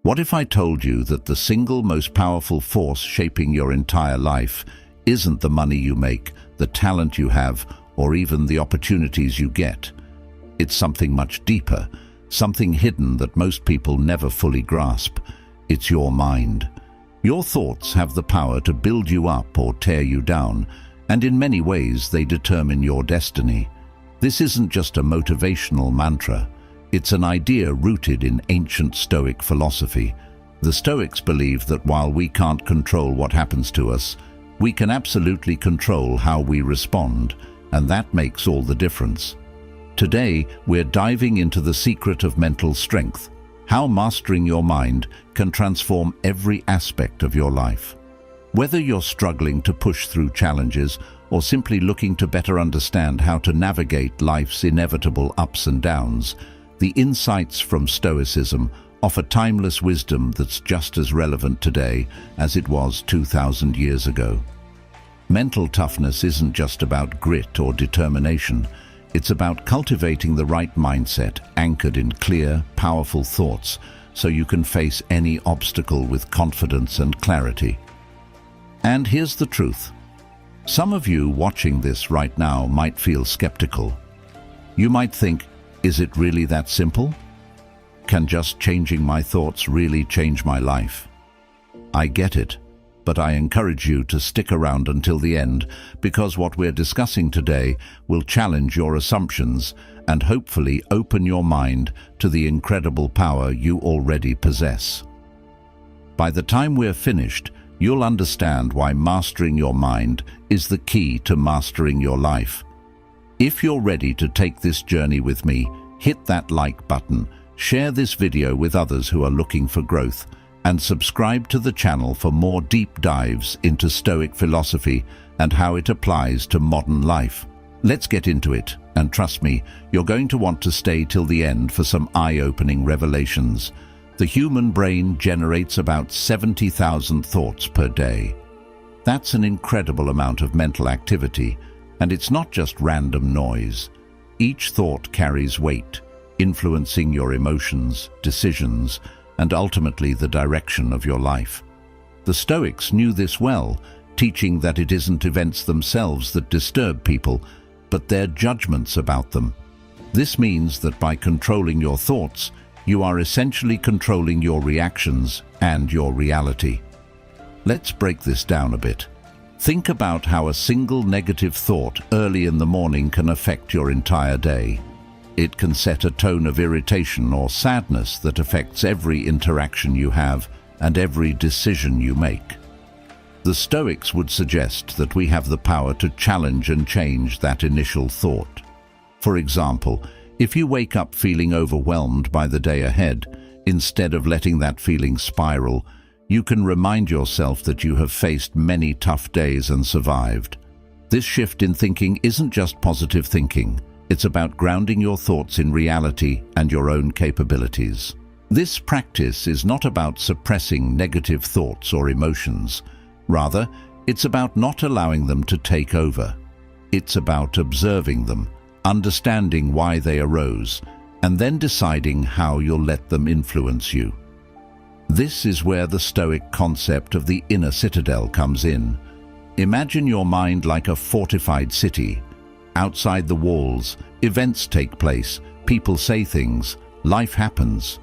What if I told you that the single most powerful force shaping your entire life isn't the money you make, the talent you have, or even the opportunities you get? It's something much deeper, something hidden that most people never fully grasp. It's your mind. Your thoughts have the power to build you up or tear you down, and in many ways they determine your destiny. This isn't just a motivational mantra. It's an idea rooted in ancient Stoic philosophy. The Stoics believe that while we can't control what happens to us, we can absolutely control how we respond, and that makes all the difference. Today, we're diving into the secret of mental strength, how mastering your mind can transform every aspect of your life. Whether you're struggling to push through challenges or simply looking to better understand how to navigate life's inevitable ups and downs, the insights from Stoicism offer timeless wisdom that's just as relevant today as it was 2,000 years ago. Mental toughness isn't just about grit or determination. It's about cultivating the right mindset, anchored in clear, powerful thoughts, so you can face any obstacle with confidence and clarity. And here's the truth. Some of you watching this right now might feel skeptical. You might think, is it really that simple? Can just changing my thoughts really change my life? I get it, but I encourage you to stick around until the end, because what we're discussing today will challenge your assumptions and hopefully open your mind to the incredible power you already possess. By the time we're finished, you'll understand why mastering your mind is the key to mastering your life. If you're ready to take this journey with me, hit that like button, share this video with others who are looking for growth, and subscribe to the channel for more deep dives into Stoic philosophy and how it applies to modern life. Let's get into it, and trust me, you're going to want to stay till the end for some eye-opening revelations. The human brain generates about 70,000 thoughts per day. That's an incredible amount of mental activity, and it's not just random noise. Each thought carries weight, influencing your emotions, decisions, and ultimately the direction of your life. The Stoics knew this well, teaching that it isn't events themselves that disturb people, but their judgments about them. This means that by controlling your thoughts, you are essentially controlling your reactions and your reality. Let's break this down a bit. Think about how a single negative thought early in the morning can affect your entire day. It can set a tone of irritation or sadness that affects every interaction you have and every decision you make. The Stoics would suggest that we have the power to challenge and change that initial thought. For example, if you wake up feeling overwhelmed by the day ahead, instead of letting that feeling spiral, you can remind yourself that you have faced many tough days and survived. This shift in thinking isn't just positive thinking. It's about grounding your thoughts in reality and your own capabilities. This practice is not about suppressing negative thoughts or emotions. Rather, it's about not allowing them to take over. It's about observing them, understanding why they arose, and then deciding how you'll let them influence you. This is where the Stoic concept of the inner citadel comes in. Imagine your mind like a fortified city. Outside the walls, events take place, people say things, life happens.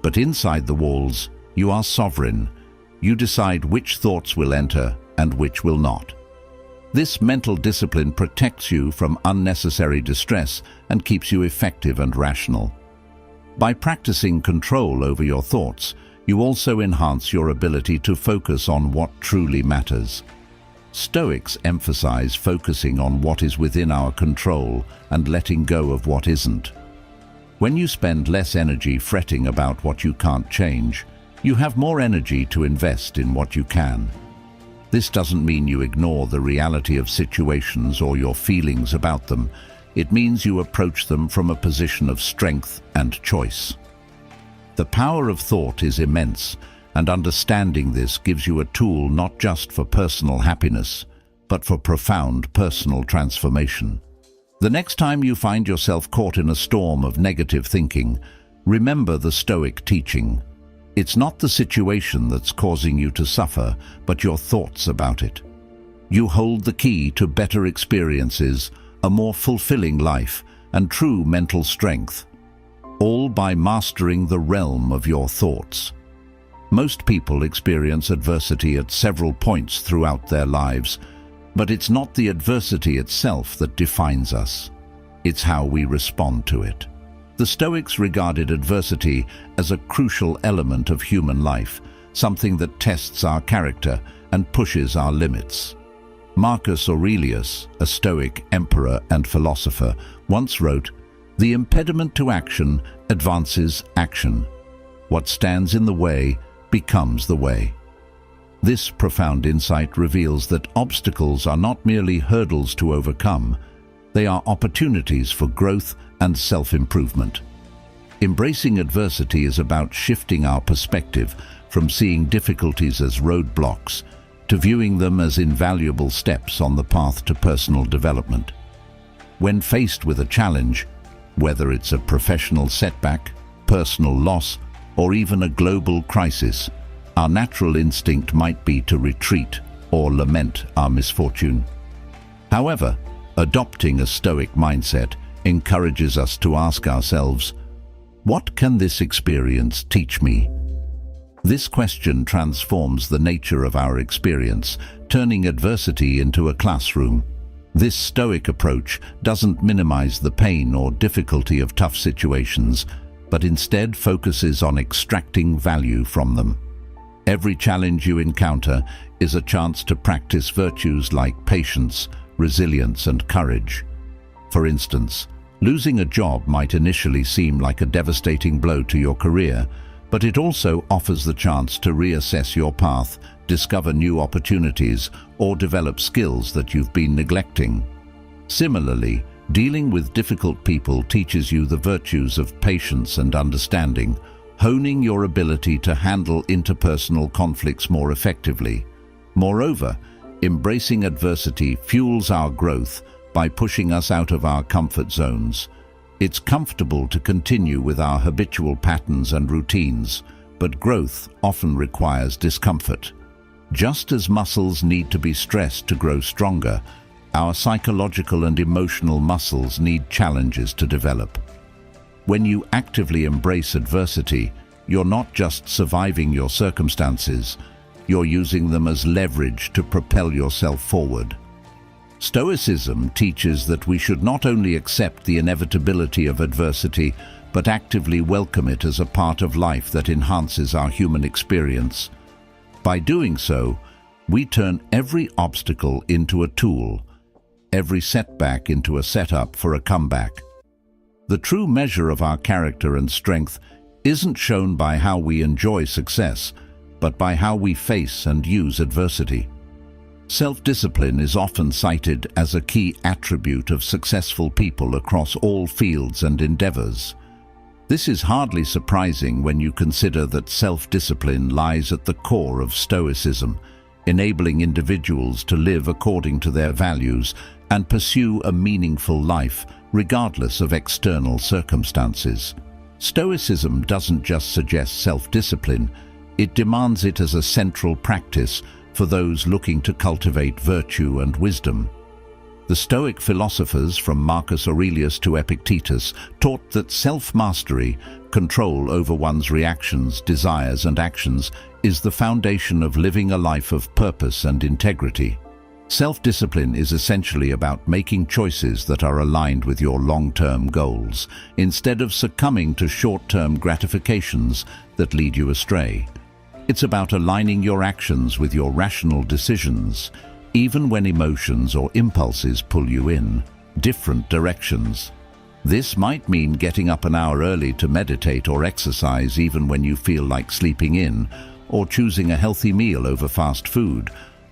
But inside the walls, you are sovereign. You decide which thoughts will enter and which will not. This mental discipline protects you from unnecessary distress and keeps you effective and rational. By practicing control over your thoughts, you also enhance your ability to focus on what truly matters. Stoics emphasize focusing on what is within our control and letting go of what isn't. When you spend less energy fretting about what you can't change, you have more energy to invest in what you can. This doesn't mean you ignore the reality of situations or your feelings about them. It means you approach them from a position of strength and choice. The power of thought is immense, and understanding this gives you a tool not just for personal happiness, but for profound personal transformation. The next time you find yourself caught in a storm of negative thinking, remember the Stoic teaching. It's not the situation that's causing you to suffer, but your thoughts about it. You hold the key to better experiences, a more fulfilling life, and true mental strength, all by mastering the realm of your thoughts. Most people experience adversity at several points throughout their lives, but it's not the adversity itself that defines us. It's how we respond to it. The Stoics regarded adversity as a crucial element of human life, something that tests our character and pushes our limits. Marcus Aurelius, a Stoic emperor and philosopher, once wrote, "The impediment to action advances action. What stands in the way becomes the way." This profound insight reveals that obstacles are not merely hurdles to overcome, they are opportunities for growth and self-improvement. Embracing adversity is about shifting our perspective from seeing difficulties as roadblocks to viewing them as invaluable steps on the path to personal development. When faced with a challenge, whether it's a professional setback, personal loss, or even a global crisis, our natural instinct might be to retreat or lament our misfortune. However, adopting a Stoic mindset encourages us to ask ourselves, what can this experience teach me? This question transforms the nature of our experience, turning adversity into a classroom. This Stoic approach doesn't minimize the pain or difficulty of tough situations, but instead focuses on extracting value from them. Every challenge you encounter is a chance to practice virtues like patience, resilience, and courage. For instance, losing a job might initially seem like a devastating blow to your career, but it also offers the chance to reassess your path, discover new opportunities, or develop skills that you've been neglecting. Similarly, dealing with difficult people teaches you the virtues of patience and understanding, honing your ability to handle interpersonal conflicts more effectively. Moreover, embracing adversity fuels our growth by pushing us out of our comfort zones. It's comfortable to continue with our habitual patterns and routines, but growth often requires discomfort. Just as muscles need to be stressed to grow stronger, our psychological and emotional muscles need challenges to develop. When you actively embrace adversity, you're not just surviving your circumstances, you're using them as leverage to propel yourself forward. Stoicism teaches that we should not only accept the inevitability of adversity, but actively welcome it as a part of life that enhances our human experience. By doing so, we turn every obstacle into a tool, every setback into a setup for a comeback. The true measure of our character and strength isn't shown by how we enjoy success, but by how we face and use adversity. Self-discipline is often cited as a key attribute of successful people across all fields and endeavors. This is hardly surprising when you consider that self-discipline lies at the core of Stoicism, enabling individuals to live according to their values and pursue a meaningful life, regardless of external circumstances. Stoicism doesn't just suggest self-discipline, it demands it as a central practice for those looking to cultivate virtue and wisdom. The Stoic philosophers, from Marcus Aurelius to Epictetus, taught that self-mastery, control over one's reactions, desires, and actions, is the foundation of living a life of purpose and integrity. Self-discipline is essentially about making choices that are aligned with your long-term goals, instead of succumbing to short-term gratifications that lead you astray. It's about aligning your actions with your rational decisions, even when emotions or impulses pull you in different directions. This might mean getting up an hour early to meditate or exercise even when you feel like sleeping in, or choosing a healthy meal over fast food,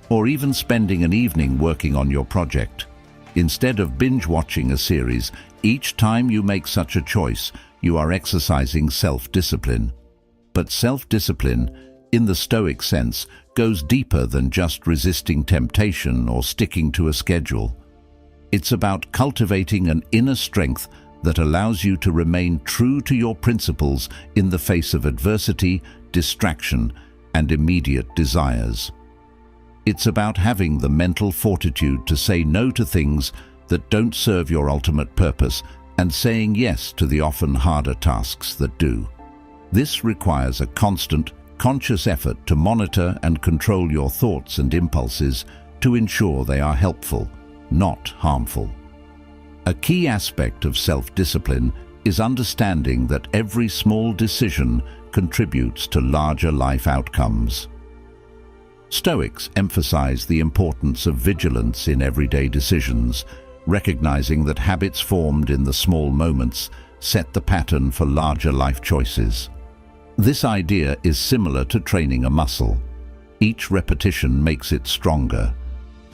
or even spending an evening working on your project. Instead of binge-watching a series, each time you make such a choice, you are exercising self-discipline. But self-discipline, in the Stoic sense, goes deeper than just resisting temptation or sticking to a schedule. It's about cultivating an inner strength that allows you to remain true to your principles in the face of adversity, distraction, and immediate desires. It's about having the mental fortitude to say no to things that don't serve your ultimate purpose and saying yes to the often harder tasks that do. This requires a constant, conscious effort to monitor and control your thoughts and impulses to ensure they are helpful, not harmful. A key aspect of self-discipline is understanding that every small decision contributes to larger life outcomes. Stoics emphasize the importance of vigilance in everyday decisions, recognizing that habits formed in the small moments set the pattern for larger life choices. This idea is similar to training a muscle. Each repetition makes it stronger.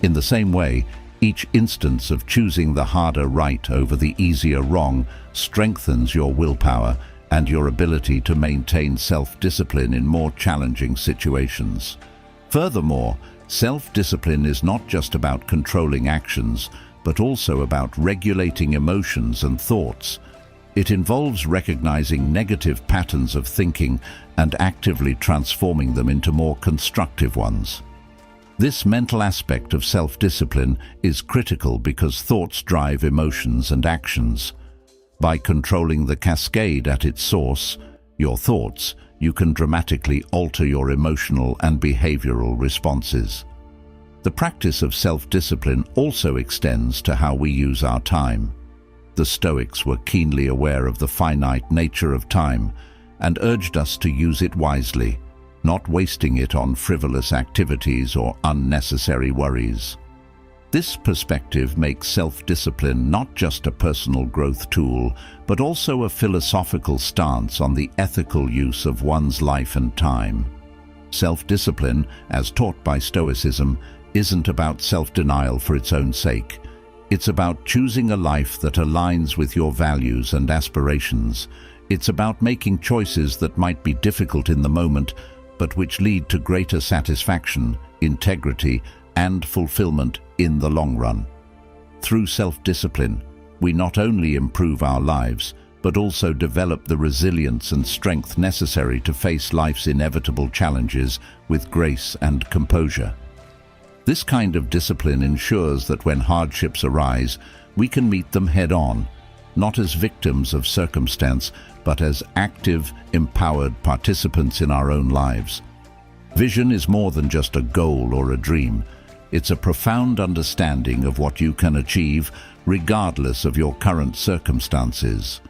In the same way, each instance of choosing the harder right over the easier wrong strengthens your willpower and your ability to maintain self-discipline in more challenging situations. Furthermore, self-discipline is not just about controlling actions, but also about regulating emotions and thoughts. It involves recognizing negative patterns of thinking and actively transforming them into more constructive ones. This mental aspect of self-discipline is critical because thoughts drive emotions and actions. By controlling the cascade at its source, your thoughts, you can dramatically alter your emotional and behavioral responses. The practice of self-discipline also extends to how we use our time. The Stoics were keenly aware of the finite nature of time and urged us to use it wisely, not wasting it on frivolous activities or unnecessary worries. This perspective makes self-discipline not just a personal growth tool, but also a philosophical stance on the ethical use of one's life and time. Self-discipline, as taught by Stoicism, isn't about self-denial for its own sake. It's about choosing a life that aligns with your values and aspirations. It's about making choices that might be difficult in the moment, but which lead to greater satisfaction, integrity, and fulfillment in the long run. Through self-discipline, we not only improve our lives, but also develop the resilience and strength necessary to face life's inevitable challenges with grace and composure. This kind of discipline ensures that when hardships arise, we can meet them head-on, not as victims of circumstance, but as active, empowered participants in our own lives. Vision is more than just a goal or a dream. It's a profound understanding of what you can achieve regardless of your current circumstances.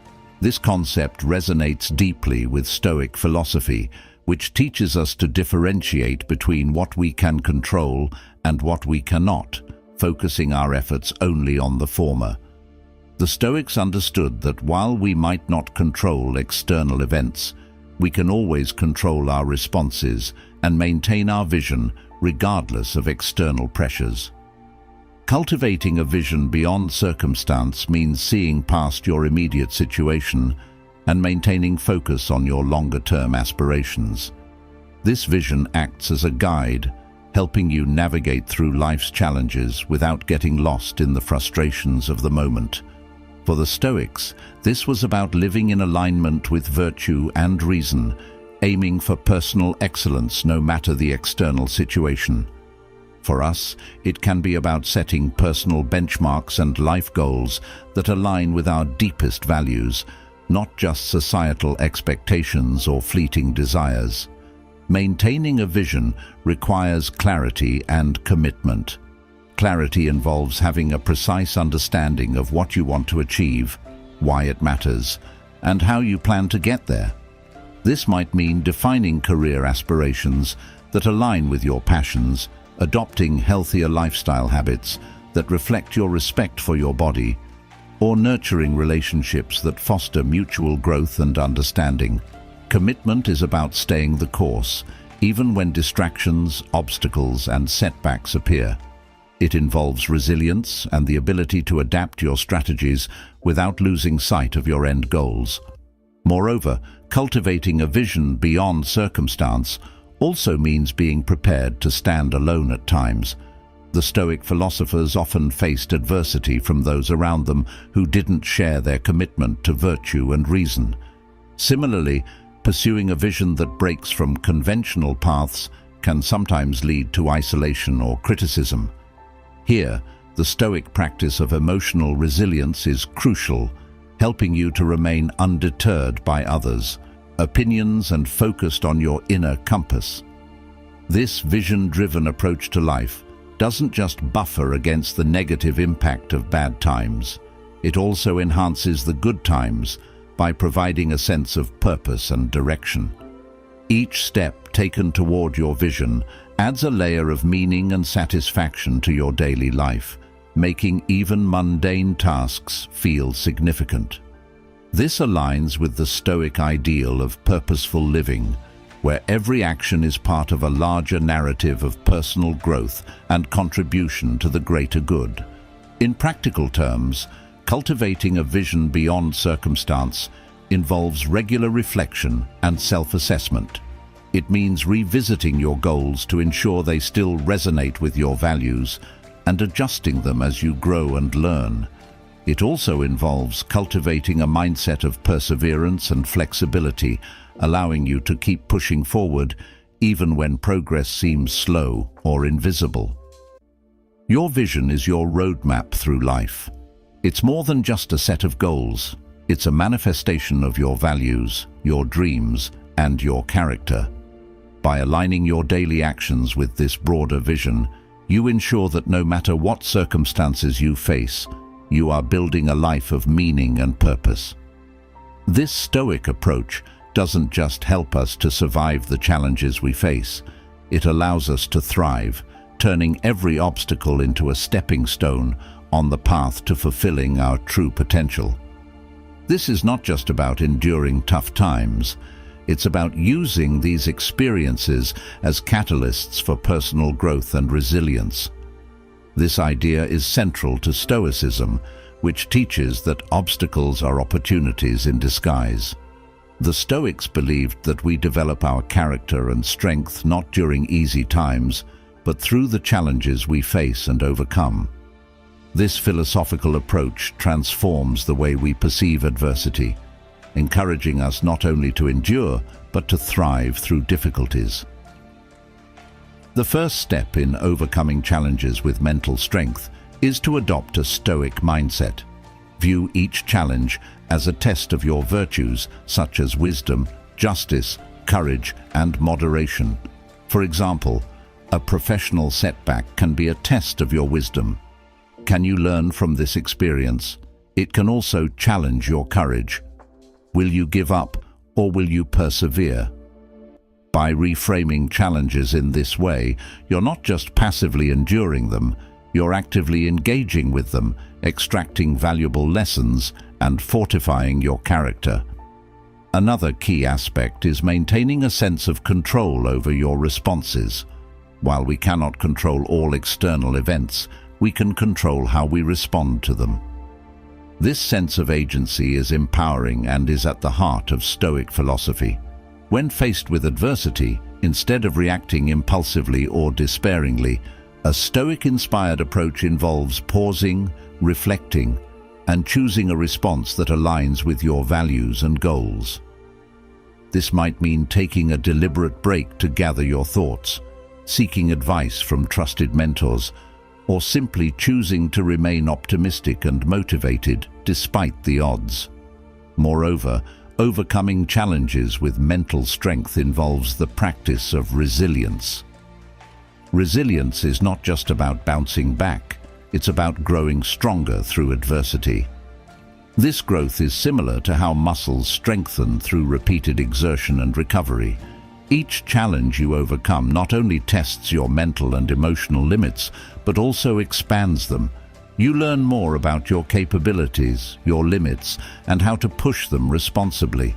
This concept resonates deeply with Stoic philosophy, which teaches us to differentiate between what we can control and what we cannot, focusing our efforts only on the former. The Stoics understood that while we might not control external events, we can always control our responses and maintain our vision regardless of external pressures. Cultivating a vision beyond circumstance means seeing past your immediate situation and maintaining focus on your longer-term aspirations. This vision acts as a guide, helping you navigate through life's challenges without getting lost in the frustrations of the moment. For the Stoics, this was about living in alignment with virtue and reason, aiming for personal excellence no matter the external situation. For us, it can be about setting personal benchmarks and life goals that align with our deepest values, not just societal expectations or fleeting desires. Maintaining a vision requires clarity and commitment. Clarity involves having a precise understanding of what you want to achieve, why it matters, and how you plan to get there. This might mean defining career aspirations that align with your passions, adopting healthier lifestyle habits that reflect your respect for your body, or nurturing relationships that foster mutual growth and understanding. Commitment is about staying the course, even when distractions, obstacles, and setbacks appear. It involves resilience and the ability to adapt your strategies without losing sight of your end goals. Moreover, cultivating a vision beyond circumstance also means being prepared to stand alone at times. The Stoic philosophers often faced adversity from those around them who didn't share their commitment to virtue and reason. Similarly, Pursuing a vision that breaks from conventional paths can sometimes lead to isolation or criticism. Here, the Stoic practice of emotional resilience is crucial, helping you to remain undeterred by others' opinions and focused on your inner compass. This vision-driven approach to life doesn't just buffer against the negative impact of bad times. It also enhances the good times by providing a sense of purpose and direction. Each step taken toward your vision adds a layer of meaning and satisfaction to your daily life, making even mundane tasks feel significant. This aligns with the Stoic ideal of purposeful living, where every action is part of a larger narrative of personal growth and contribution to the greater good. In practical terms, cultivating a vision beyond circumstance involves regular reflection and self-assessment. It means revisiting your goals to ensure they still resonate with your values and adjusting them as you grow and learn. It also involves cultivating a mindset of perseverance and flexibility, allowing you to keep pushing forward even when progress seems slow or invisible. Your vision is your roadmap through life. It's more than just a set of goals. It's a manifestation of your values, your dreams, and your character. By aligning your daily actions with this broader vision, you ensure that no matter what circumstances you face, you are building a life of meaning and purpose. This Stoic approach doesn't just help us to survive the challenges we face, it allows us to thrive, turning every obstacle into a stepping stone on the path to fulfilling our true potential. This is not just about enduring tough times, it's about using these experiences as catalysts for personal growth and resilience. This idea is central to Stoicism, which teaches that obstacles are opportunities in disguise. The Stoics believed that we develop our character and strength not during easy times, but through the challenges we face and overcome. This philosophical approach transforms the way we perceive adversity, encouraging us not only to endure, but to thrive through difficulties. The first step in overcoming challenges with mental strength is to adopt a Stoic mindset. View each challenge as a test of your virtues, such as wisdom, justice, courage, and moderation. For example, a professional setback can be a test of your wisdom. Can you learn from this experience? It can also challenge your courage. Will you give up, or will you persevere? By reframing challenges in this way, you're not just passively enduring them, you're actively engaging with them, extracting valuable lessons and fortifying your character. Another key aspect is maintaining a sense of control over your responses. While we cannot control all external events, we can control how we respond to them. This sense of agency is empowering and is at the heart of Stoic philosophy. When faced with adversity, instead of reacting impulsively or despairingly, a Stoic-inspired approach involves pausing, reflecting, and choosing a response that aligns with your values and goals. This might mean taking a deliberate break to gather your thoughts, seeking advice from trusted mentors, or simply choosing to remain optimistic and motivated despite the odds. Moreover, overcoming challenges with mental strength involves the practice of resilience. Resilience is not just about bouncing back, it's about growing stronger through adversity. This growth is similar to how muscles strengthen through repeated exertion and recovery. Each challenge you overcome not only tests your mental and emotional limits, but also expands them. You learn more about your capabilities, your limits, and how to push them responsibly.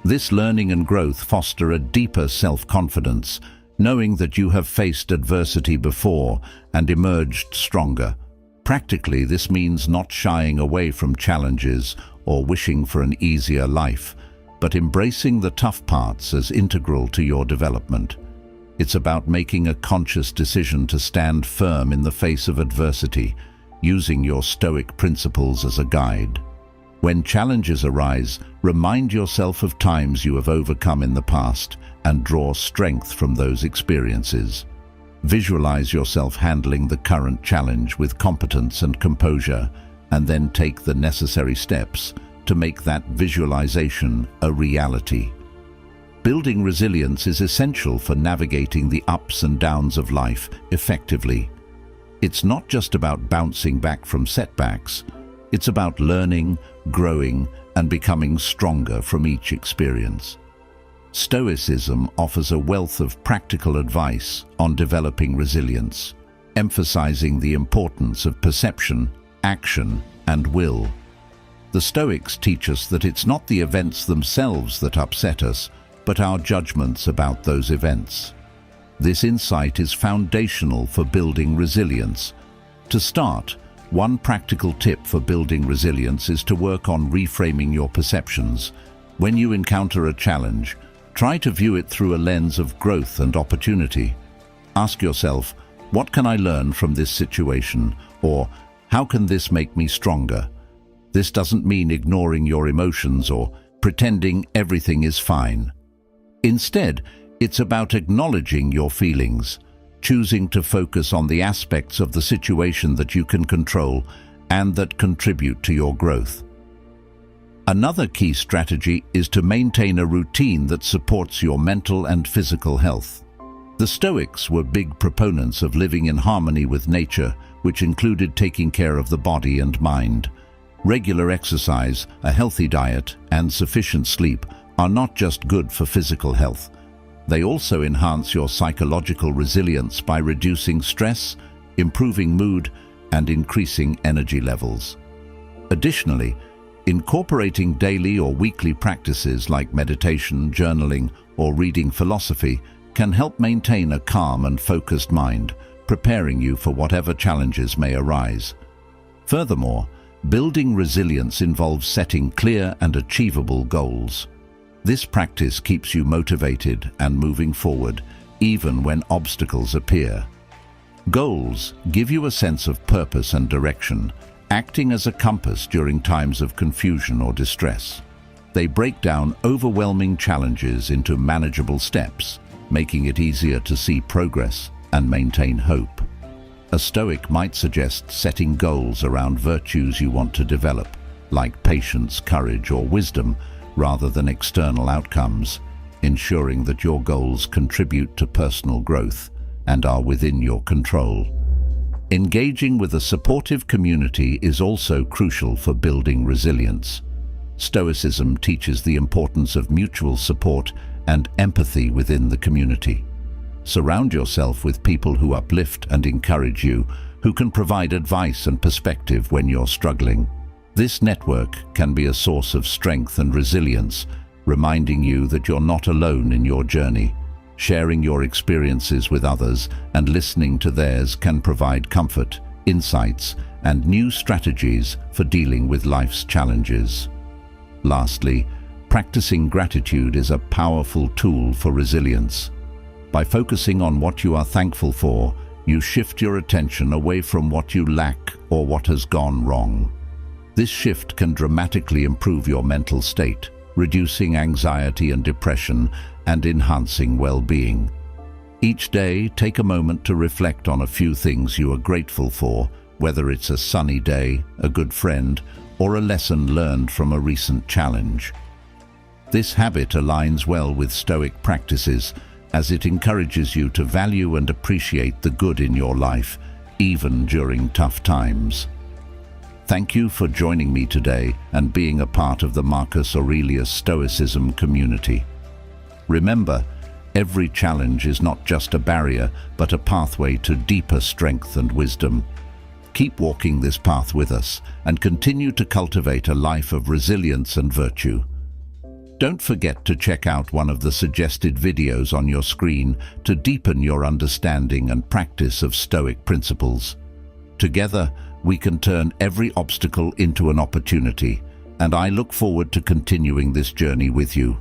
This learning and growth foster a deeper self-confidence, knowing that you have faced adversity before and emerged stronger. Practically, this means not shying away from challenges or wishing for an easier life, but embracing the tough parts as integral to your development. It's about making a conscious decision to stand firm in the face of adversity, using your Stoic principles as a guide. When challenges arise, remind yourself of times you have overcome in the past and draw strength from those experiences. Visualize yourself handling the current challenge with competence and composure, and then take the necessary steps to make that visualization a reality. Building resilience is essential for navigating the ups and downs of life effectively. It's not just about bouncing back from setbacks. It's about learning, growing, and becoming stronger from each experience. Stoicism offers a wealth of practical advice on developing resilience, emphasizing the importance of perception, action, and will. The Stoics teach us that it's not the events themselves that upset us, but our judgments about those events. This insight is foundational for building resilience. To start, one practical tip for building resilience is to work on reframing your perceptions. When you encounter a challenge, try to view it through a lens of growth and opportunity. Ask yourself, what can I learn from this situation? Or, how can this make me stronger? This doesn't mean ignoring your emotions or pretending everything is fine. Instead, it's about acknowledging your feelings, choosing to focus on the aspects of the situation that you can control and that contribute to your growth. Another key strategy is to maintain a routine that supports your mental and physical health. The Stoics were big proponents of living in harmony with nature, which included taking care of the body and mind. Regular exercise, a healthy diet, and sufficient sleep are not just good for physical health. They also enhance your psychological resilience by reducing stress, improving mood, and increasing energy levels. Additionally, incorporating daily or weekly practices like meditation, journaling, or reading philosophy can help maintain a calm and focused mind, preparing you for whatever challenges may arise. Furthermore, building resilience involves setting clear and achievable goals. This practice keeps you motivated and moving forward, even when obstacles appear. Goals give you a sense of purpose and direction, acting as a compass during times of confusion or distress. They break down overwhelming challenges into manageable steps, making it easier to see progress and maintain hope. A Stoic might suggest setting goals around virtues you want to develop, like patience, courage, or wisdom, rather than external outcomes, ensuring that your goals contribute to personal growth and are within your control. Engaging with a supportive community is also crucial for building resilience. Stoicism teaches the importance of mutual support and empathy within the community. Surround yourself with people who uplift and encourage you, who can provide advice and perspective when you're struggling. This network can be a source of strength and resilience, reminding you that you're not alone in your journey. Sharing your experiences with others and listening to theirs can provide comfort, insights, and new strategies for dealing with life's challenges. Lastly, practicing gratitude is a powerful tool for resilience. By focusing on what you are thankful for, you shift your attention away from what you lack or what has gone wrong. This shift can dramatically improve your mental state, reducing anxiety and depression and enhancing well-being. Each day, take a moment to reflect on a few things you are grateful for, whether it's a sunny day, a good friend, or a lesson learned from a recent challenge. This habit aligns well with Stoic practices, as it encourages you to value and appreciate the good in your life, even during tough times. Thank you for joining me today and being a part of the Marcus Aurelius Stoicism community. Remember, every challenge is not just a barrier, but a pathway to deeper strength and wisdom. Keep walking this path with us and continue to cultivate a life of resilience and virtue. Don't forget to check out one of the suggested videos on your screen to deepen your understanding and practice of Stoic principles. Together, we can turn every obstacle into an opportunity, and I look forward to continuing this journey with you.